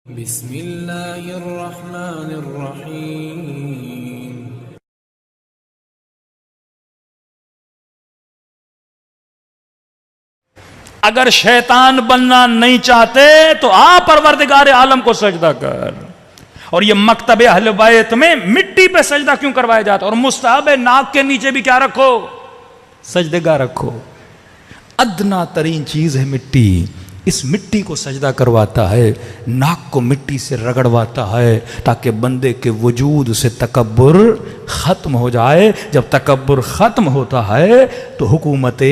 بسم اللہ الرحمن الرحیم۔ اگر شیطان بننا نہیں چاہتے تو پروردگار عالم کو سجدہ کر۔ اور یہ مکتب اہل بیت میں مٹی پہ سجدہ کیوں کروایا جاتا ہے؟ اور مستحب ناک کے نیچے بھی کیا رکھو؟ سجدگاہ رکھو۔ ادنا ترین چیز ہے مٹی، اس مٹی کو سجدہ کرواتا ہے، ناک کو مٹی سے رگڑواتا ہے تاکہ بندے کے وجود سے تکبر ختم ہو جائے۔ جب تکبر ختم ہوتا ہے تو حکومت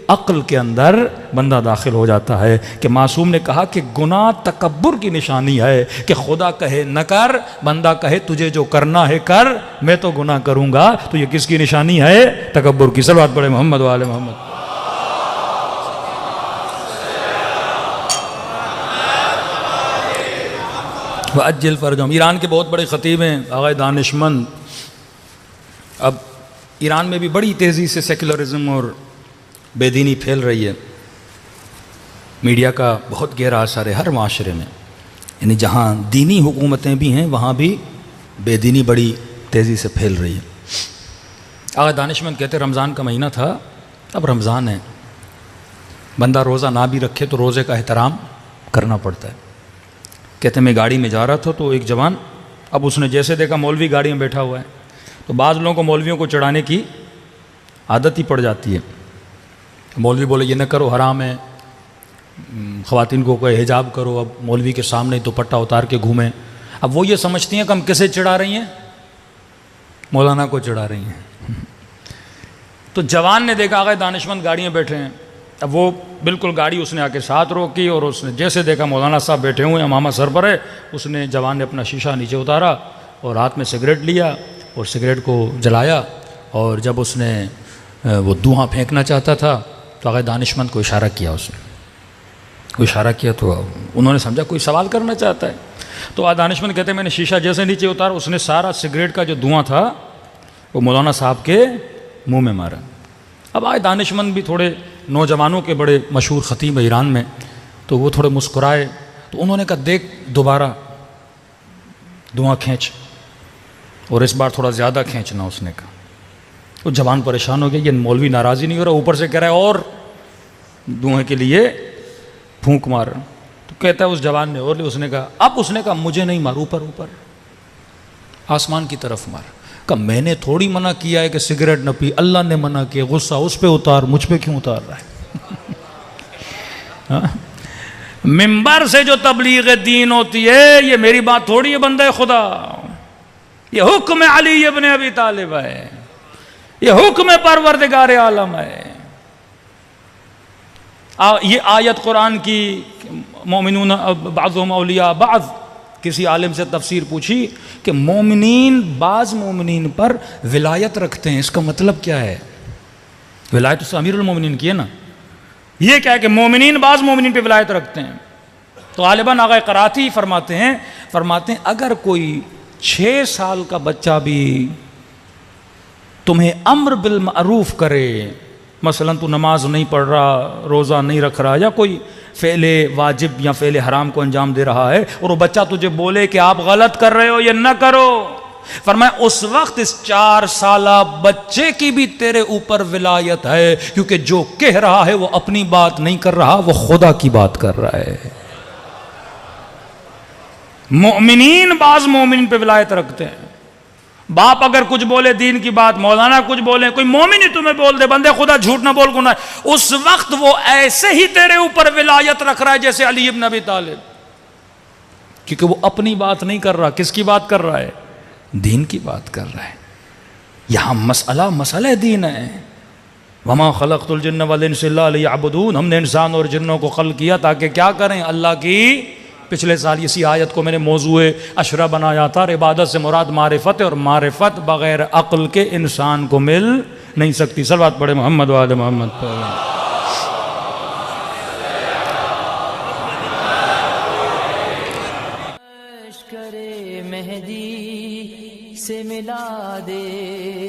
عقل کے اندر بندہ داخل ہو جاتا ہے۔ کہ معصوم نے کہا کہ گناہ تکبر کی نشانی ہے، کہ خدا کہے نہ کر، بندہ کہے تجھے جو کرنا ہے کر، میں تو گناہ کروں گا، تو یہ کس کی نشانی ہے؟ تکبر کی۔ صلوات پڑھے محمد و آل محمد۔ وَأَجِّلْ فَرْجَهُمْ۔ ایران کے بہت بڑے خطیب ہیں آغا دانشمند۔ اب ایران میں بھی بڑی تیزی سے سیکولرزم اور بے دینی پھیل رہی ہے۔ میڈیا کا بہت گہرا اثر ہے ہر معاشرے میں، یعنی جہاں دینی حکومتیں بھی ہیں وہاں بھی بے دینی بڑی تیزی سے پھیل رہی ہے۔ آغا دانشمند کہتے رمضان کا مہینہ تھا، اب رمضان ہے، بندہ روزہ نہ بھی رکھے تو روزے کا احترام کرنا پڑتا ہے۔ کہتے میں گاڑی میں جا رہا تھا تو ایک جوان، اب اس نے جیسے دیکھا مولوی گاڑی میں بیٹھا ہوا ہے، تو بعض لوگوں کو مولویوں کو چڑھانے کی عادت ہی پڑ جاتی ہے۔ مولوی بولے یہ نہ کرو حرام ہے، خواتین کو کوئی حجاب کرو، اب مولوی کے سامنے دوپٹہ اتار کے گھومیں۔ اب وہ یہ سمجھتی ہیں کہ ہم کسے چڑھا رہی ہیں؟ مولانا کو چڑھا رہی ہیں۔ تو جوان نے دیکھا آگے دانشمند گاڑی میں بیٹھے ہیں، اب وہ بالکل گاڑی اس نے آ کے ساتھ روکی، اور اس نے جیسے دیکھا مولانا صاحب بیٹھے ہوئے ہیں، امامہ سر پر ہے، اس نے جوان نے اپنا شیشہ نیچے اتارا اور ہاتھ میں سگریٹ لیا اور سگریٹ کو جلایا، اور جب اس نے وہ دھواں پھینکنا چاہتا تھا تو آگے دانشمند کو اشارہ کیا، اس نے کوئی اشارہ کیا تو انہوں نے سمجھا کوئی سوال کرنا چاہتا ہے۔ تو آگے دانشمند کہتے ہیں میں نے شیشہ جیسے نیچے اتارا، اس نے سارا سگریٹ کا جو دھواں تھا وہ مولانا صاحب کے منہ میں مارا۔ اب آگے دانشمند بھی تھوڑے نوجوانوں کے بڑے مشہور خطیب ایران میں، تو وہ تھوڑے مسکرائے، تو انہوں نے کہا دیکھ دوبارہ دھواں کھینچ، اور اس بار تھوڑا زیادہ کھینچنا، اس نے کہا۔ وہ جوان پریشان ہو گیا، یہ مولوی ناراضی نہیں ہو رہا، اوپر سے کہہ رہا ہے اور دھوئیں کے لیے پھونک مار۔ تو کہتا ہے اس جوان نے اور لی، اس نے کہا اب، اس نے کہا مجھے نہیں مار، اوپر اوپر آسمان کی طرف مار۔ کہ میں نے تھوڑی منع کیا ہے کہ سگریٹ نہ پی، اللہ نے منع کیا، غصہ اس پہ اتار، مجھ پہ کیوں اتار رہا ہے؟ منبر سے جو تبلیغ دین ہوتی ہے یہ میری بات تھوڑی ہے بندہ خدا، یہ حکم علی ابن ابی طالب ہے، یہ حکم پروردگار عالم ہے۔ یہ آیت قرآن کی مومنون بعضهم اولیاء بعض، کسی عالم سے تفسیر پوچھی کہ مومنین بعض مومنین پر ولایت رکھتے ہیں، اس کا مطلب کیا ہے؟ ولایت اس امیر المومنین کی ہے نا، یہ کیا ہے کہ مومنین بعض مومنین پہ ولایت رکھتے ہیں؟ تو غالباً آغا قراتی فرماتے ہیں اگر کوئی 6 سال کا بچہ بھی تمہیں امر بالمعروف کرے، مثلا تو نماز نہیں پڑھ رہا، روزہ نہیں رکھ رہا، یا کوئی فعل واجب یا فعل حرام کو انجام دے رہا ہے، اور وہ بچہ تجھے بولے کہ آپ غلط کر رہے ہو یہ نہ کرو، فرمایا اس وقت اس 4 سالہ بچے کی بھی تیرے اوپر ولایت ہے، کیونکہ جو کہہ رہا ہے وہ اپنی بات نہیں کر رہا، وہ خدا کی بات کر رہا ہے۔ مومنین بعض مومنین پہ ولایت رکھتے ہیں۔ باپ اگر کچھ بولے دین کی بات، مولانا کچھ بولے، کوئی مومن ہی تمہیں بول دے بندے خدا جھوٹ نہ بول گناہ، اس وقت وہ ایسے ہی تیرے اوپر ولایت رکھ رہا ہے جیسے علی ابن ابی طالب، کیونکہ وہ اپنی بات نہیں کر رہا، کس کی بات کر رہا ہے؟ دین کی بات کر رہا ہے۔ یہاں مسئلہ دین ہے۔ وما خلقت الجن والانس الا لیعبدون، ہم نے انسان اور جنوں کو خلق کیا تاکہ کیا کریں؟ اللہ کی۔ پچھلے سال اسی آیت کو میں نے موضوع عشرہ بنایا تھا، اور عبادت سے مراد معرفت ہے، اور معرفت بغیر عقل کے انسان کو مل نہیں سکتی۔ صلوات پڑھے محمد و آل محمد پر۔ کرے مہدی سے ملا دے